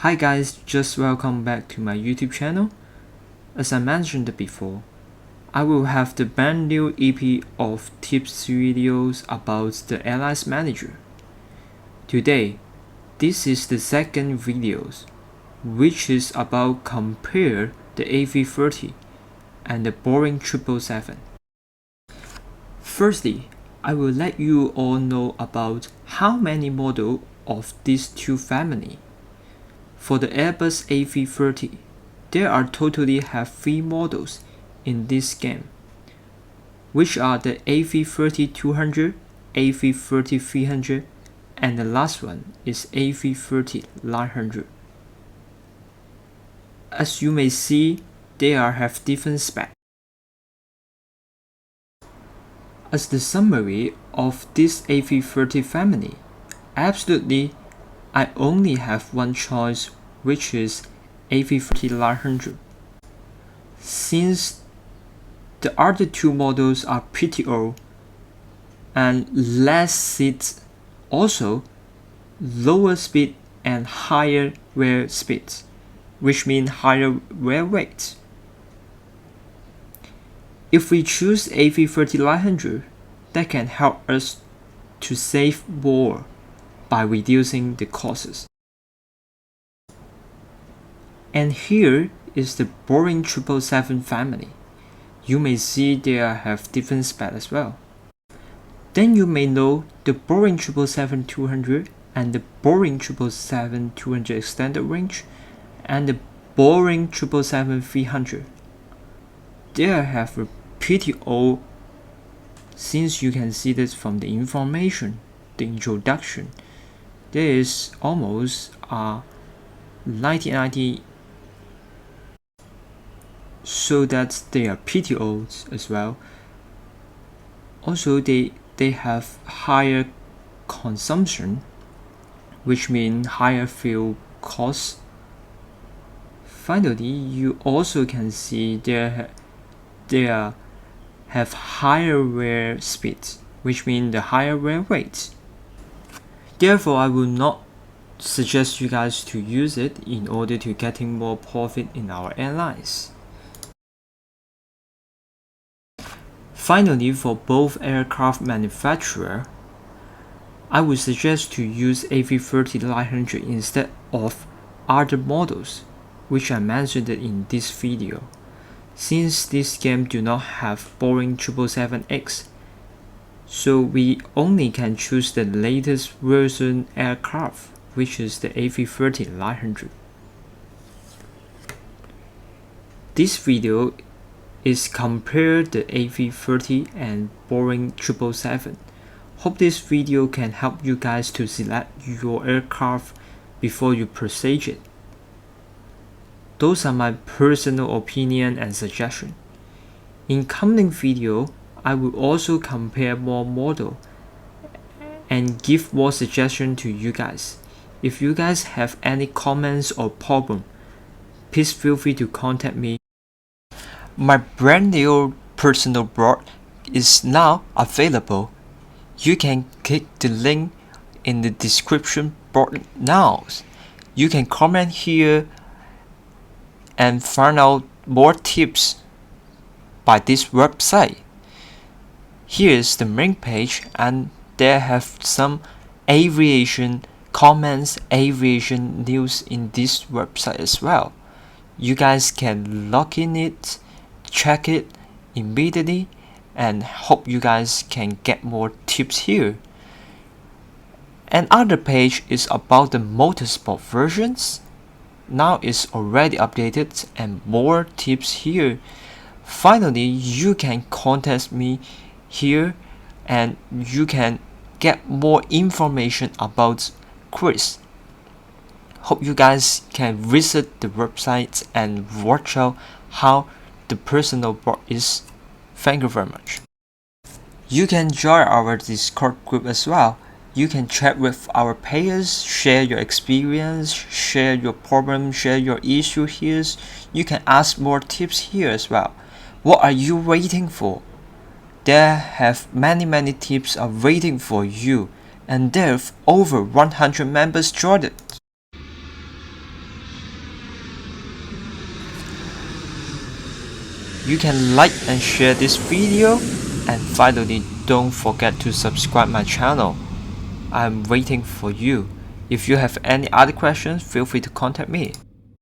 Hi guys, just welcome back to my YouTube channel. As I mentioned before, I will have the brand new EP of tips videos about the Airlines Manager. Today, this is the second video, which is about compare the A330 and the Boeing 777. Firstly, I will let you all know about how many models of these two families. For the Airbus A330, there are totally have 3 models in this game, which are the A330-200, A330-300, and the last one is A330-900. As you may see, they have different specs. As the summary of this A330 family, absolutely I only have one choice, which is A330-900. Since the other two models are pretty old and less seats, also lower speed and higher wear speeds, which means higher wear weight. If we choose A330-900, that can help us to save more by reducing the costs. And here is the Boeing 777 family. You may see they have different specs as well. Then you may know the Boeing 777-200 and the Boeing 777-200 extended range and the Boeing 777-300. They have a pretty old, since you can see this from the information, the introduction. There is almost 1990, so that they are pretty old as well. Also, they have higher consumption, which means higher fuel costs. Finally, you also can see they have higher wear speeds, which means the higher wear weight. Therefore, I will not suggest you guys to use it in order to getting more profit in our airlines. Finally, for both aircraft manufacturer, I would suggest to use A330-900 instead of other models, which I mentioned in this video, since this game do not have Boeing 777X. So we only can choose the latest version aircraft, which is the A330-900. This video is compare the A330 and Boeing 777. Hope this video can help you guys to select your aircraft before you purchase it. Those are my personal opinion and suggestion. In coming video, I will also compare more model and give more suggestion to you guys. If you guys have any comments or problem, please feel free to contact me. My brand new personal blog is now available. You can click the link in the description box now. You can comment here and find out more tips by this website. Here is the main page, and there have some aviation comments, aviation news in this website as well. You guys can log in it, check it immediately, and hope you guys can get more tips here. Another page is about the motorsport versions. Now it's already updated and more tips here. Finally, you can contact me here and you can get more information about Chris. Hope you guys can visit the website and watch out how the personal blog is. Thank you very much. You can join our Discord group as well. You can chat with our players, share your experience, share your problem, share your issue here. You can ask more tips here as well. What are you waiting for? There have many tips are waiting for you, and there have over 100 members joined it. You can like and share this video, and finally don't forget to subscribe my channel. I'm waiting for you. If you have any other questions, feel free to contact me.